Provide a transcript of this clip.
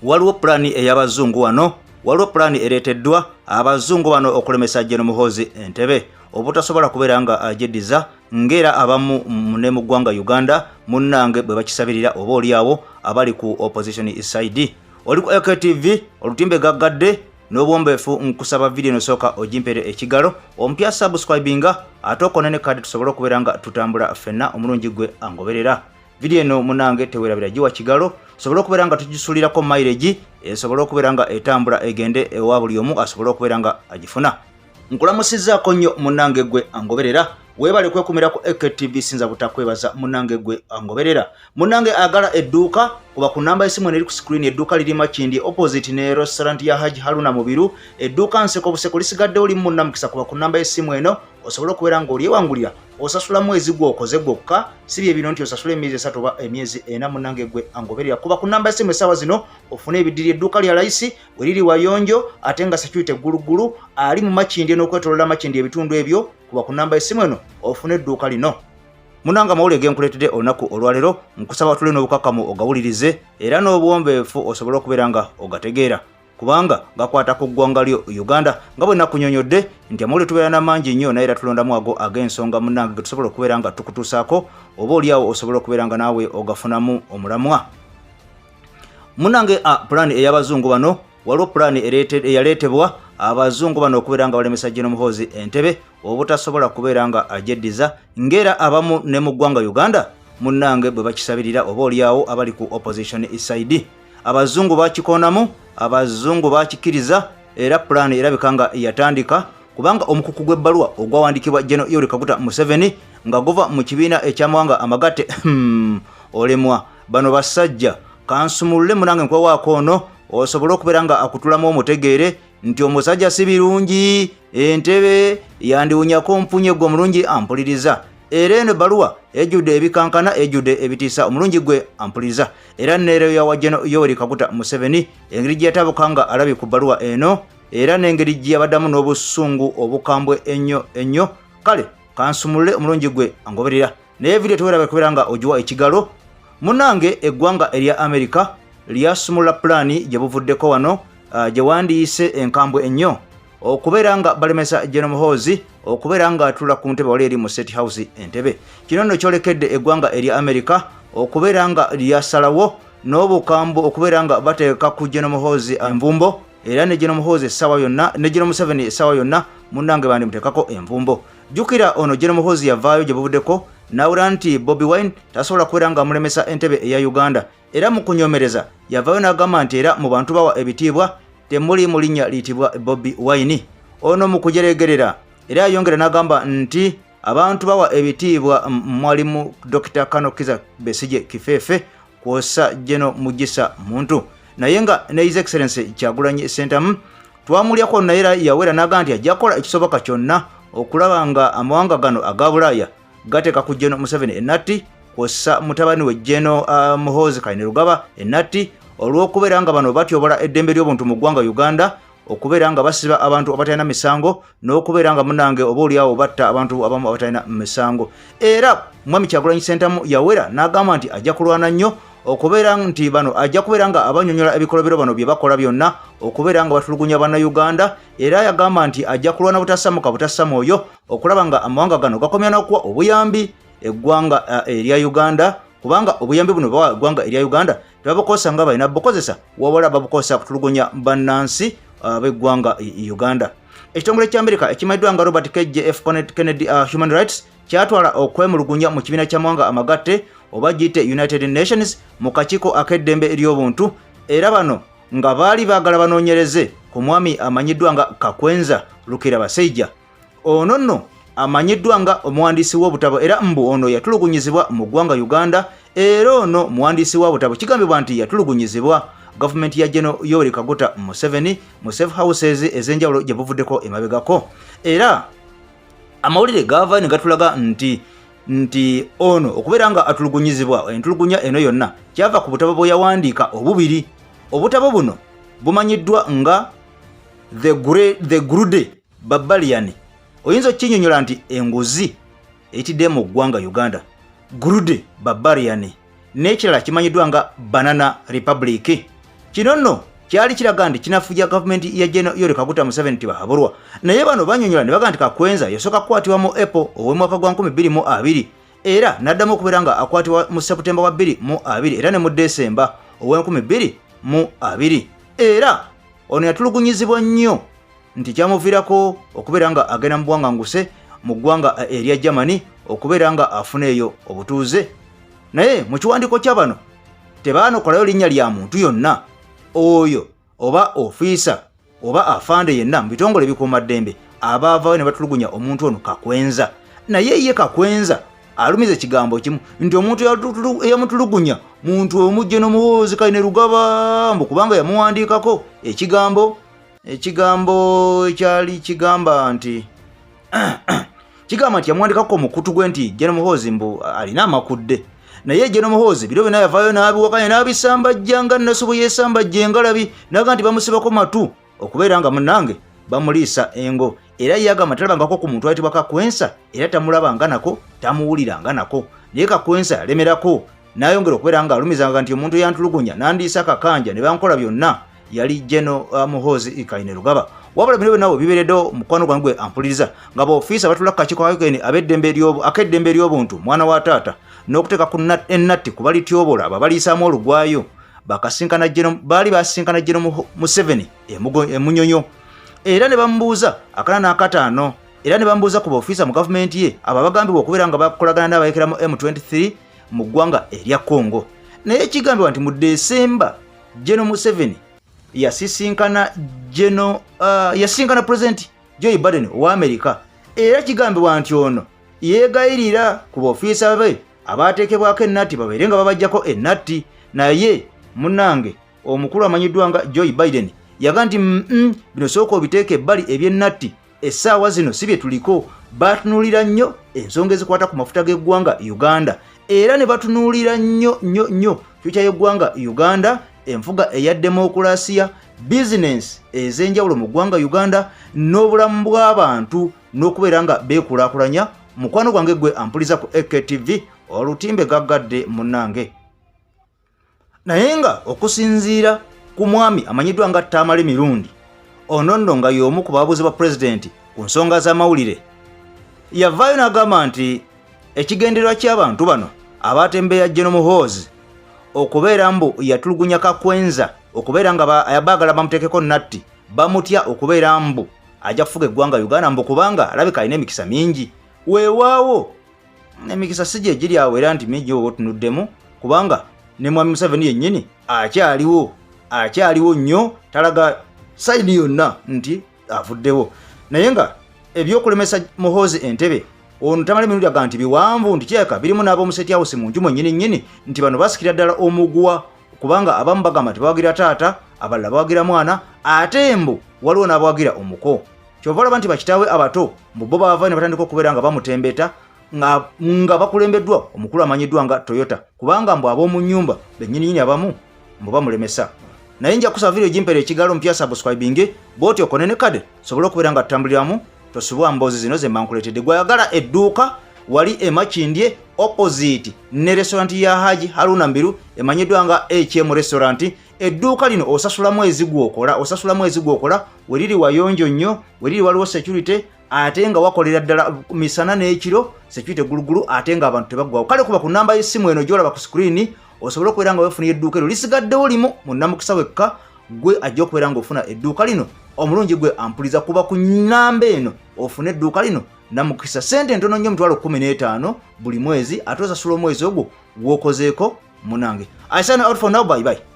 waliwo plani ey'abazungu wano, waliwo plani ereeteddwa abazungu bano okulemesa Muhoozi Entebbe obutasobola kubeera nga ajeddiza ngera abamu ne mu ggwanga Uganda munnange bwe bakisabirira oba oliawo abali ku opposition side. Oli ku AKTV olutimbe gaggadde n'obwombeefu nkusaba video nosooka ogimpere ekigalo omupya subscribinga ate okonene kadi tusobole okubeera nga tutambula ffenna omulungi gwe angoberera. Video eno munange tewerabira giwa kigalo sobola okubeera nga tugisulirako mileage esobola okubeera nga etambula egende ewa buli omu asobola okubeera nga agifuna. Nkulamusizaako nnyo munange gwe angoberera weebale kwekumira ku AKTV sinza butakwebaza munange gwe angoberera. Munange agala edduuka kuba ku namba y'essimu eri ku screen edduuka liri Makindi opposite ne restaurant ya Haji Haruna Mubiru edduuka nseko buseko lisigadde oli munnamukisa kuba ku namba y'essimu eno osobola okubeera nga olyewangulira osasula mwezi gw'okoze gwokka si bye bino nti osasula emyezi 3 oba emyezi 4 munange gwe angoberera kuba ku namba y'essimu essaawa zino ofune ebidiri edduuka lya layisi weriri wayonjo ate nga security eggulugulu ali mu Makindi n'okwetolera Makindi ebitundu ebyo kuba ku namba y'essimu eno ofune edduuka lino. Munanga mawulire genkuleetedde olunaku olwaleero nkusaba tule n'obukakamu ogawulirize era n'obuwombeefu osobola okubeera nga ogategeera kubanga gakwata ku ggwanga lyo Uganda nga bwe nakunyonyodde nti amawulire tubeera n'amangi nnyo naye era tulondamu ago ag'ensonga munange ge tusobola okubeera nga tukutuusaako oba oliawo osobola okubeera nga naawe ogafunamu omulamwa. Munange pulaani ey'abazungu bano waliwo pulaani eyaleetebwa abazungu bano okubeera nga balemesa Muhoozi Entebbe obutasobola kubeera nga ajeddiza ngera abamu ne mu ggwanga Uganda munnange bwe bakisabirira oba oliawo abali ku opposition side. Abazungu bakikonamu, abazungu bakikiriza era pulaani erabika nga yatandika kubanga omukuku gw'ebbaluwa ogwawandikibwa General Yoweri Kaguta Museveni nga guva mu kibiina eky'amawanga amagatte olemwa bano basajja kansumulule munange nkwewaako ono osobola okubeera nga akutulamu omutegeere nti omusajja sibilungi Entebbe yandiwunyako mpunye gwe omulungi ampuliriza era eno ebbaluwa ejjudde ebikankana ejjudde ebitiisa omulungi gwe ampuliriza era neero yawa Yoweri Kaguta Museveni engeri gye yatabuka nga alabi ku bbaluwa eno era n'engeri gye yabaddamu n'obusungu obukambwe ennyo kale kansumulule omulungi gwe angoberera naye video teweraba kubeera nga ogiwa ekigalo. Munange eggwanga erya America lyasumula pulaani gye buvuddeko wano gye wandiise enkambwe ennyo okubeera nga balemesa Muhoozi okubeera nga atula ku ntebe wali eri mu State House Entebbe. Kino nno kyolekedde eggwanga erya America okubeera nga lyasalawo n'obukambwe okubeera nga bateeka ku Muhoozi envumbo era ne Muhoozi essaawa yonna ne Museveni essaawa yonna munnange bandimuteekako envumbo. Jjukira ono Muhoozi yavaayo gye buvuddeko nawula nti Bobi Wine tasobola kubeera nga amulemesa Entebbe eya Uganda era mu kunyomereza yavaayo n'agamba nti era mu bantu bawa ebitiibwa temuli mu linnya liyitibwa Bobi Wine. Ono mu kujeregerera era yayongera n'agamba nti abantu bawa ebitiibwa mwalimu Dr. Kano Kiza Besije Kifeefe kwosa General Mugisa Muntu naye nga ne His Excellency Kyagulanyi Ssentamu twamulyako naye era yawera n'agamba nti ajja kukola ekisoboka kyonna okulaba nga amawanga gano aga Bulaaya gateeka ku General Museveni ennatti kwosa mutabani we General Muhoozi Kainerugaba ennatti olw'okubeera nga bano batyobola eddembe ly'obuntu mu ggwanga Uganda okubeera nga basiba abantu abatalina misango n'okubeera nga munange oba oliawo batta abantu abamu abatalina misango. Era Mwami Kyagulanyi Ssentamu yawera n'agamba nti ajja kulwana nnyo okubeera nti bano ajja kubeera nga abanyonyola ebikolobero bano bye bakola byonna okubeera nga batulugunya bannayuganda era yagamba nti ajja kulwana butasamuka butassamwoyo okulaba nga amawanga gano gakomya n'okuwa obuyambi eggwanga erya Uganda kubanga obuyambi buno bawa eggwanga erya Uganda tebabukozesa nga balina bukozesa wabula babukozesa kutulugunya bannansi b'eggwanga Uganda. Ekitongole ky'Amerika ekimanyiddwa nga Robert F. Kennedy Human Rights kyatwala okwemulugunya mu kibiina ky'amawanga amagatte oba giyite United Nations mu kakiiko ak'eddembe ery'obuntu era bano nga baali baagala banoonyereze ku mwami amanyiddwa nga Kakwenza Lukira Basajja. Ono nno amanyiddwa nga omuwandiisi w'obutabo era mbu ono yatulugunyizibwa mu ggwanga Uganda era ono muwandiisi w'obutabo kigambibwa nti yatulugunyizibwa gavumenti ya General Yoweri Kaguta Museveni mu safe houses ez'enjawulo gye buvuddeko emabegako era amawulire gava ne gatulaga nti ono okubeera nga atulugunyizibwa entulugunya eno yonna kyava ku butabo bwe yawandiika obubiri. Obutabo buno bumanyiddwa nga The Grude Barbarian. Oyinza okinyonyola nti enguzi eyitidde mu ggwanga Uganda Grude Barbarian n'ekirala kimanyiddwa nga Banana Republic. kino nno kyali kiraga nti kinafuja gavumenti ya General Yoweri Kaguta Museveni tibahabulwa naye bano banyonyola ne baga nti Kakwenza yasooka kukwatibwa mu April ow'omwaka gwa 2020 era n'addamu okubeera nga akwatibwa mu Septemba wa 2020 era ne mu December ow'e2020 era ono yatulugunyizibwa nnyo nti kyamuviirako okubeera nga agenda mu bwanganguse mu ggwanga erya Germany okubeera nga afuna eyo obutuuze naye mu kiwandiiko kya bano tebaanokolayo linnya lya muntu yonna oyo oba ofiisa oba afande yenna mu bitongole ebikuumaddembe abaavaayo ne batulugunya omuntu ono Kakwenza naye ye Kakwenza alumiza ekigambo kimu nti omuntu eyamutulugunya muntu omujje n'Omuhoozi Kainerugaba mbu kubanga yamuwandiikako ekigambo kyali kigamba nti yamuwandiikako mukutu gwe nti General Muhoozi mbu alina amakudde naye General Muhoozi biro byonna yavaayo n'abiwakanya n'abisambajja nga Nasubu yeesambajja engalabi naga nti bamusibako matu okubeera nga munnange bamuliisa engo era yagamba talabangako ku muntu ayitibwa Kakwensa era tamulabanga nako tamuwuliranga nako naye Kakwensa yalemerako n'ayongera okubeera nga alumizanga nti omuntu yantulugunya nandiisa kakanja ne bankola byonna yali General Muhoozi Kainerugaba wabula bino byonna bibeereddewo mukwano gwange ampuliriza nga baofiisa batula ku kakiiko ak'eddembe ery'obuntu mwana wa taata n'okuteeka ku ennatti ku balityobola babaliisaamu olugwayo baali basinkana General Museveni emunyonyo era ne bamubuuza akana n'akataano era ne bamubuuza ku baofiisa mu gavumenti ye abo abagambibwa okubeera nga bakolagana n'abayekera mu M23 mu ggwanga erya Congo naye kigambibwa nti mu Desemba General Museveni yasinkana President Joe Biden wa America era kigambibwa nti ono yeegayirira ku baofiisa be abaateekebwako ennatti babeere nga babajjako ennatti naye munnange omukulu amanyiddwa nga Joe Biden yaga nti bino sooka obiteeka ebbali eby'ennatti essaawa zino si bye tuliko batunuulira nnyo ensonga ezikwata ku mafuta g'eggwanga Uganda era ne batunuulira nnyo fyuca y'eggwanga Uganda enfuga eya demokulasiya bizinensi ez'enjawulo mu ggwanga Uganda n'obulamu bw'abantu n'okubeera nga beekulaakulanya mukwano gwange gwe ampuliza ku EKTV olutimbe gaggadde munnange naye nga okusinziira ku mwami amanyiddwa nga Tamale Mirundi ono nno nga y'omu ku babuuzi ba pulezidenti ku nsonga z'amawulire yavaayo n'agamba nti ekigendererwa ky'abantu bano abaatembeya General Muhoozi okubeera mbu yatulugunya Kakwenza okubeera nga baagala bamuteekeko nnatti bamutya okubeera mbu ajja kufuga eggwanga Uganda mbu kubanga alabika alina emikisa mingi weewaawo emikisa si gye giri awo era nti mingi oba otunuddemu kubanga ne mwami Museveni yennyini akyaliwo nnyo talaga sayidi yonna nti avuddewo naye nga ebyokulemesa Muhoozi Entebbe ono Tamale Mirundi aga nti biwanvu nti kyeka birimu n'ab'omuseti house mu njumo nnyini nti bano basikira ddala omugwa kubanga abamu bagamba tebawagira taata abalala bawagira mwana ate mbu waliwo n'abawagira omuko kyova olaba nti bakitaawe abato mbu bo baava ne batandika okubeera nga bamutembeta nga bakulembeddwa omukulu amanyiddwa nga Toyota kubanga mbu ab'omu nnyumba bennyininyini abamu mbu bamulemesa naye nja kusaba video gimpere ekigalo mpya subscribing boti okone ne kade sobola okubeera nga tutambuliramu tosubwa mboozi zino ze mankuletedde gwayagala edduuka wali emakindye opposite ne restaurant ya Haji Haruna Mbiru emanyiddwa nga HM restaurant edduuka lino osasula mwezi gwokola weriri wayonjo nnyo weriri waliwo security ate nga wakolera ddala misana n'ekiro security gulugulu ate nga abantu tebaggwawo kale kuba ku namba y'essimu eno gyolaba ku screen osobola okubeera nga weefunira edduuka ero lisigaddewo limu munnamukisa wekka gwe ajja okubeera nga ofuna edduuka lino omulungi gwe ampuliza kuba ku namba eno ofune edduuka lino namukisa sente ntono nnyo $15 buli mwezi ate osasula omwezi ogwo gwokozeeko munange. I sign out for now, bye bye.